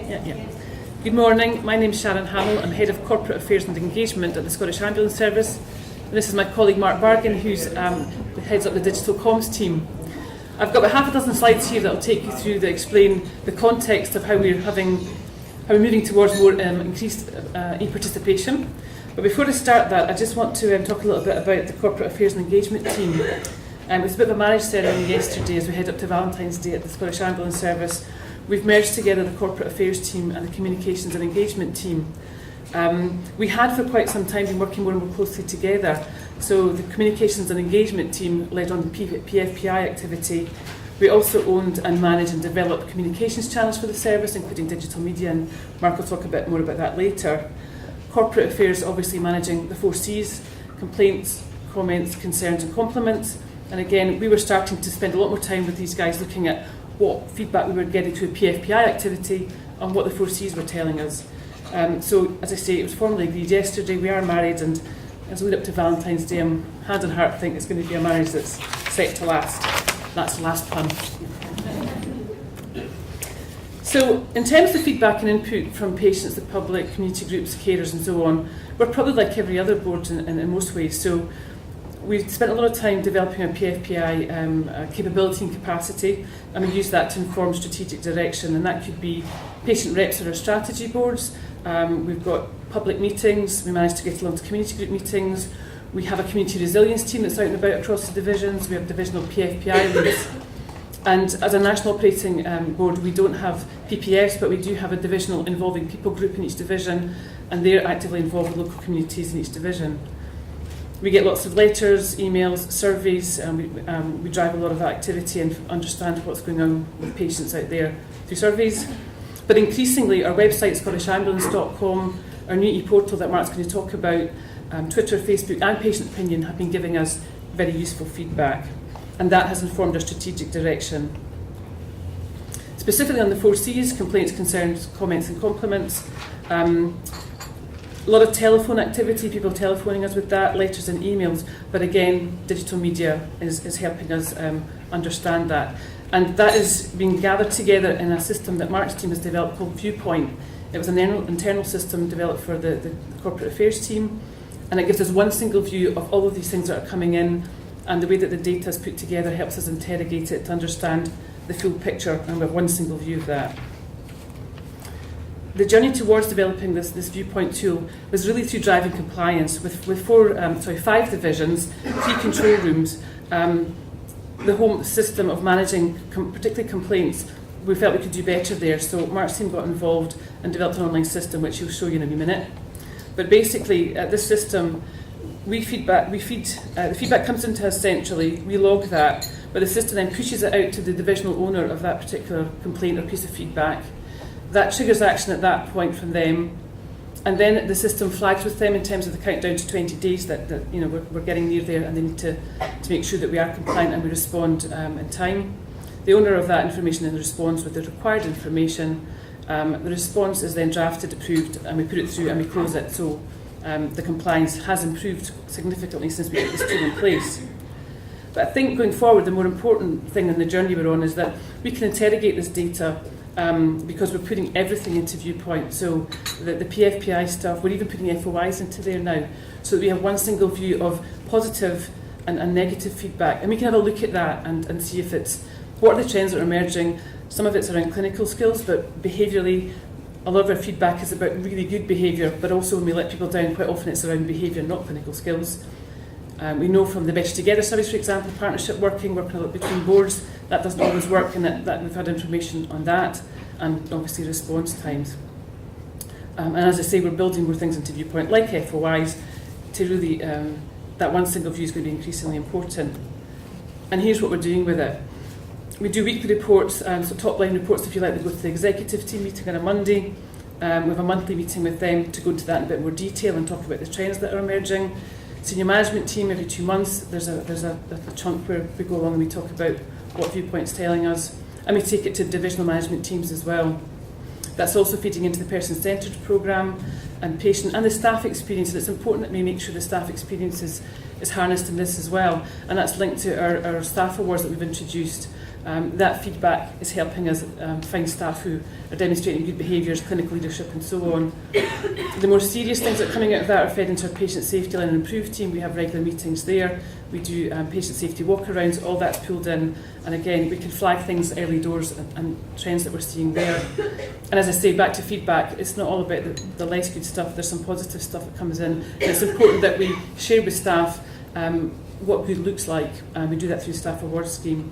Yeah. Good morning, my name is Sharon Hammell. I'm Head of Corporate Affairs and Engagement at the Scottish Ambulance Service. And this is my colleague Mark Bargon, who heads up the digital comms team. I've got about half a dozen slides here that will take you through that explain the context of how we're moving towards more increased e-participation. But before I start that, I just want to talk a little bit about the Corporate Affairs and Engagement team. It was a bit of a marriage ceremony yesterday as we head up to Valentine's Day at the Scottish Ambulance Service. We've merged together the Corporate Affairs team and the Communications and Engagement team. We had for quite some time been working more and more closely together. So the Communications and Engagement team led on the PFPI activity. We also owned and managed and developed communications channels for the service, including digital media, and Mark will talk a bit more about that later. Corporate Affairs obviously managing the 4 Cs, complaints, comments, concerns and compliments. And again, we were starting to spend a lot more time with these guys looking at what feedback we were getting to a PFPI activity and what the 4 Cs were telling us. So, as I say, it was formally agreed yesterday. We are married, and as we lead up to Valentine's Day, I'm hand on heart think it's going to be a marriage that's set to last. That's the last pun. So, in terms of feedback and input from patients, the public, community groups, carers and so on, we're probably like every other board in most ways. So, we've spent a lot of time developing our PFPI capability and capacity, and we use that to inform strategic direction, and that could be patient reps or our strategy boards. We've got public meetings, we managed to get along to community group meetings, we have a community resilience team that's out and about across the divisions, we have divisional PFPI leads, and as a national operating board we don't have PPFs, but we do have a divisional involving people group in each division, and they're actively involved with local communities in each division. We get lots of letters, emails, surveys, and we drive a lot of that activity and understand what's going on with patients out there through surveys. But increasingly, our website, scottishambulance.com, our new e-portal that Mark's going to talk about, Twitter, Facebook and Patient Opinion have been giving us very useful feedback, and that has informed our strategic direction. Specifically on the 4 Cs, complaints, concerns, comments and compliments, a lot of telephone activity, people telephoning us with that, letters and emails, but again, digital media is helping us understand that. And that is being gathered together in a system that Mark's team has developed called Viewpoint. It was an internal system developed for the Corporate Affairs team, and it gives us one single view of all of these things that are coming in, and the way that the data is put together helps us interrogate it to understand the full picture, and we have one single view of that. The journey towards developing this Viewpoint tool was really through driving compliance with 5 divisions, 3 control rooms. The whole system of managing particularly complaints, we felt we could do better there, so Mark's team got involved and developed an online system which he'll show you in a minute. But basically this system, the feedback comes into us centrally, we log that, but the system then pushes it out to the divisional owner of that particular complaint or piece of feedback. That triggers action at that point from them, and then the system flags with them in terms of the countdown to 20 days that we're getting near there, and they need to make sure that we are compliant and we respond in time. The owner of that information then responds with the required information. The response is then drafted, approved, and we put it through and we close it. So the compliance has improved significantly since we put this tool in place. But I think going forward, the more important thing in the journey we're on is that we can interrogate this data because we're putting everything into Viewpoint. So the PFPI stuff, we're even putting FOIs into there now, so that we have one single view of positive and negative feedback, and we can have a look at that and see if what are the trends that are emerging. Some of it's around clinical skills, but behaviourally, a lot of our feedback is about really good behaviour, but also when we let people down, quite often it's around behaviour, not clinical skills. We know from the Better Together service, for example, partnership working a lot between boards, that doesn't always work, and that we've had information on that, and obviously response times. And as I say, we're building more things into Viewpoint, like FOIs, to really, that one single view is going to be increasingly important. And here's what we're doing with it. We do weekly reports, so top line reports, if you like, they go to the executive team meeting on a Monday. We have a monthly meeting with them to go into that in a bit more detail and talk about the trends that are emerging. Senior management team, every 2 months, there's a chunk where we go along and we talk about what Viewpoint's telling us, and we take it to divisional management teams as well. That's also feeding into the person-centred programme and patient and the staff experience, and it's important that we make sure the staff experience is harnessed in this as well, and that's linked to our staff awards that we've introduced. That feedback is helping us find staff who are demonstrating good behaviours, clinical leadership and so on. The more serious things that are coming out of that are fed into our patient safety line and improve team. We have regular meetings there. We do patient safety walkarounds, all that's pulled in. And again, we can flag things early doors and trends that we're seeing there. And as I say, back to feedback, it's not all about the less good stuff. There's some positive stuff that comes in. And it's important that we share with staff what good looks like. We do that through the staff awards scheme.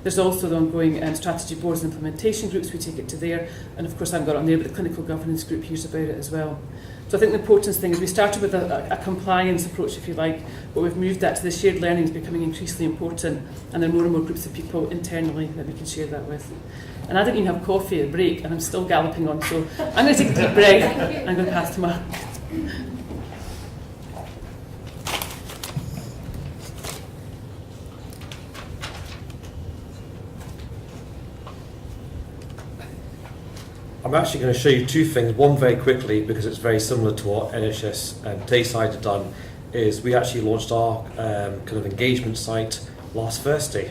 There's also the ongoing strategy boards and implementation groups. We take it to there. And of course, I haven't got it on there, but the clinical governance group hears about it as well. So I think the important thing is we started with a compliance approach, if you like, but we've moved that to the shared learning is becoming increasingly important, and there are more and more groups of people internally that we can share that with. And I didn't even have coffee at break, and I'm still galloping on, so I'm going to take a deep breath. I'm going to pass to Mark. I'm actually going to show you two things. One very quickly, because it's very similar to what NHS and Tayside have done, is we actually launched our kind of engagement site last Thursday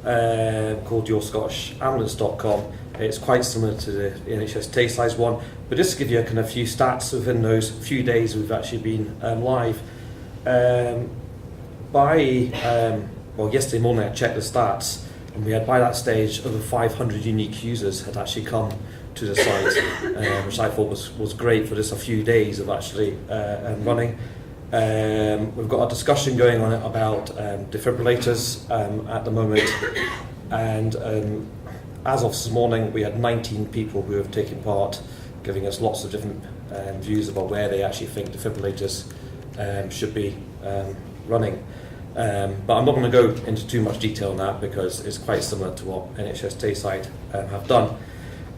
called yourscottishambulance.com. It's quite similar to the NHS Tayside one, but just to give you a kind of few stats within those few days we've actually been live. Yesterday morning I checked the stats, and we had by that stage over 500 unique users had actually come to the site, which I thought was great for just a few days of actually running. We've got a discussion going on about defibrillators at the moment, and as of this morning we had 19 people who have taken part, giving us lots of different views about where they actually think defibrillators should be running. But I'm not going to go into too much detail on that because it's quite similar to what NHS Tayside have done.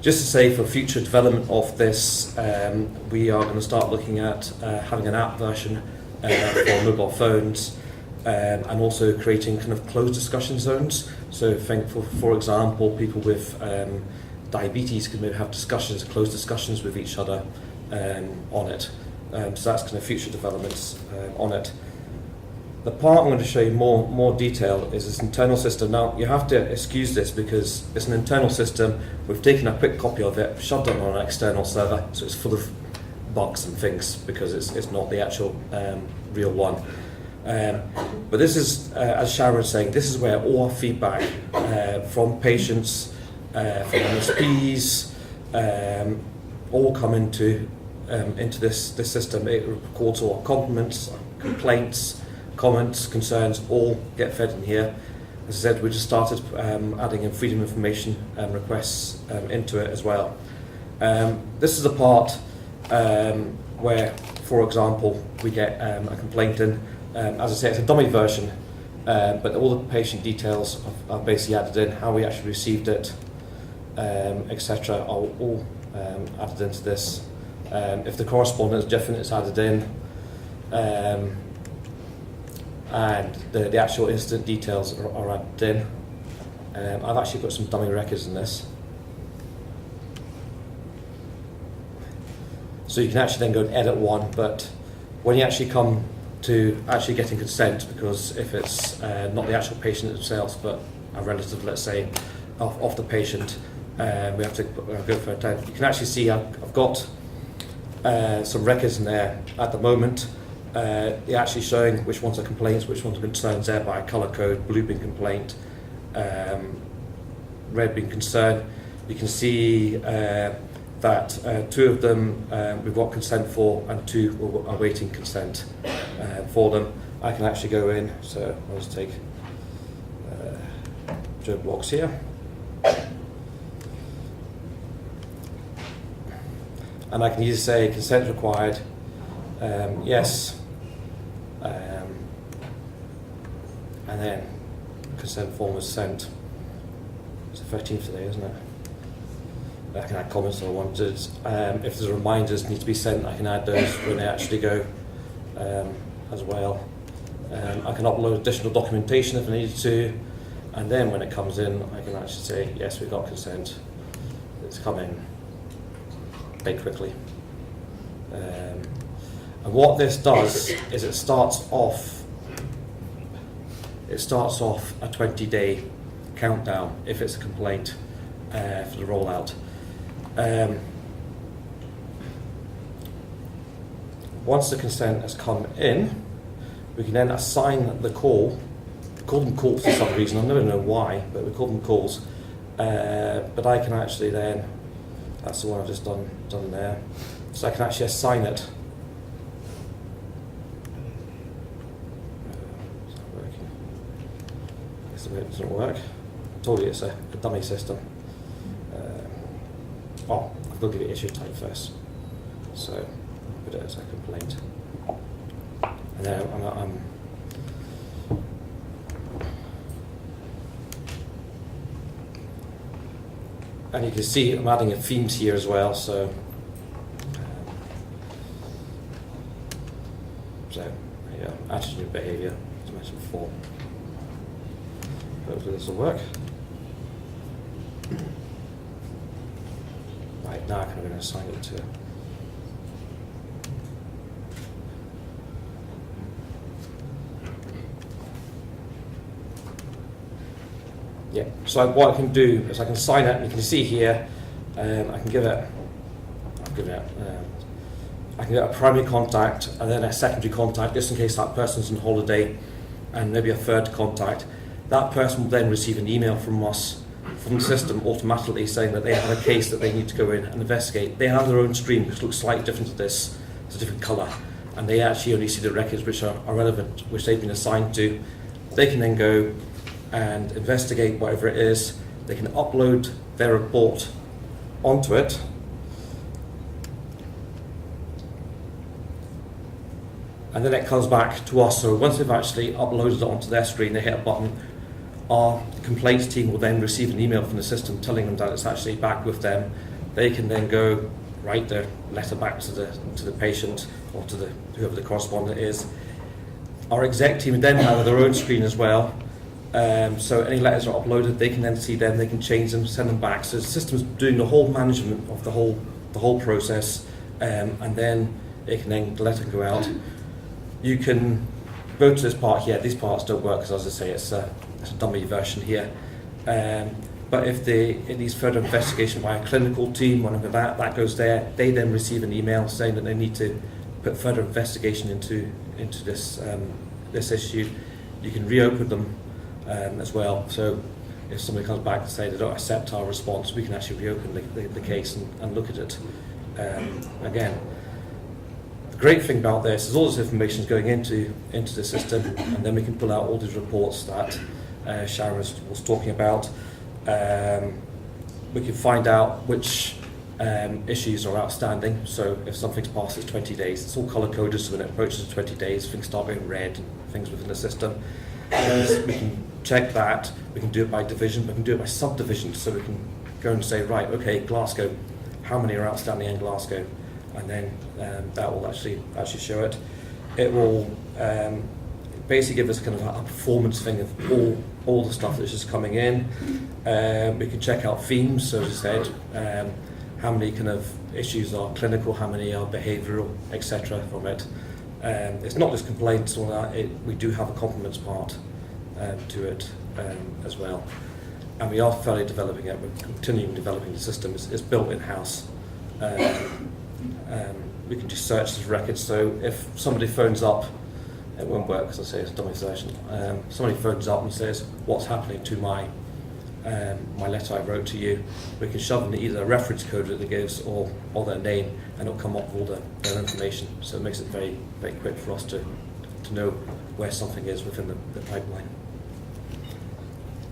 Just to say, for future development of this, we are going to start looking at having an app version for mobile phones, and also creating kind of closed discussion zones. So think for example, people with diabetes can maybe have closed discussions with each other on it. So that's kind of future developments on it. The part I'm going to show you more detail is this internal system. Now, you have to excuse this because it's an internal system. We've taken a quick copy of it, shoved it on an external server, so it's full of bugs and things because it's not the actual real one. But this is, as Sharon was saying, this is where all our feedback from patients, from MSPs, all come into this system. It records all our compliments, complaints, comments, concerns, all get fed in here. As I said, we just started adding in freedom of information requests into it as well. This is the part where, for example, we get a complaint in. As I say, it's a dummy version, but all the patient details are basically added in, how we actually received it, etc. are all added into this. If the correspondence is different, it's added in. And the actual incident details are added in. I've actually got some dummy records in this. So you can actually then go and edit one, but when you actually come to actually getting consent, because if it's not the actual patient themselves, but a relative, let's say, of the patient, we have to go for a time. You can actually see I've got some records in there at the moment. They're actually showing which ones are complaints, which ones are concerns there by colour code, blue being complaint, red being concern. You can see that two of them we've got consent for, and two we're awaiting consent for them. I can actually go in, so I'll just take Joe blocks here. And I can either say consent required, yes, and then consent form was sent. It's the 13th today, isn't it? I can add comments if I wanted. If there's reminders need to be sent, I can add those when they actually go as well. I can upload additional documentation if I needed to, and then when it comes in, I can actually say, yes, we've got consent. It's coming very quickly. And what this does is it starts off a 20-day countdown if it's a complaint for the rollout. Once the consent has come in, we can then assign the call. We call them calls for some reason, I never know why, but we call them calls. But I can actually then, that's the one I've just done there, so I can actually assign it. Is that working? This doesn't work. I told you it's a dummy system. Well, I'll give you issue type first. So put it as a complaint. And then I'm and you can see I'm adding a themes here as well, so yeah, attitude and behaviour, as I mentioned before. Hopefully this will work. Right, now I'm going to assign it to yeah, so what I can do is I can sign it, and you can see here, I can give it I can get a primary contact and then a secondary contact, just in case that person's on holiday, and maybe a third contact. That person will then receive an email from us, from the system, automatically saying that they have a case that they need to go in and investigate. They have their own stream, which looks slightly different to this. It's a different colour, and they actually only see the records which are relevant, which they've been assigned to. They can then go and investigate whatever it is. They can upload their report onto it. And then it comes back to us. So once they've actually uploaded it onto their screen, they hit a button, our complaints team will then receive an email from the system telling them that it's actually back with them. They can then go write their letter back to the patient or to whoever the correspondent is. Our exec team then have their own screen as well. So any letters are uploaded, they can then see them, they can change them, send them back. So the system's doing the whole management of the whole process, and then the letter can go out. You can go to this part here. These parts don't work because, as I say, it's a dummy version here. But if it needs further investigation by a clinical team, whenever that goes there, they then receive an email saying that they need to put further investigation into this issue. You can reopen them as well. So if somebody comes back and say they don't accept our response, we can actually reopen the case and look at it again. The great thing about this is all this information is going into the system, and then we can pull out all these reports that Sharon was talking about. We can find out which issues are outstanding. So if something's past its 20 days, it's all colour-coded, so when it approaches 20 days, things start going red and things within the system. We can check that. We can do it by division, we can do it by subdivision, so we can go and say, right, okay, Glasgow, how many are outstanding in Glasgow? And then that will actually show it. It will basically give us kind of a performance thing of all the stuff that's just coming in. We can check out themes, so as I said, how many kind of issues are clinical, how many are behavioural, etc. from it. It's not just complaints or that, we do have a compliments part to it as well. And we are fairly developing it, we're continuing developing the system. It's built in-house. We can just search the records, so if somebody phones up, it won't work because I say it's a dummy version. Somebody phones up and says, what's happening to my letter I wrote to you, we can shove in either a reference code that it gives or their name, and it'll come up with all their information. So it makes it very, very quick for us to know where something is within the pipeline.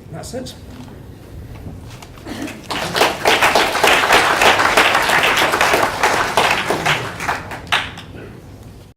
And that's it.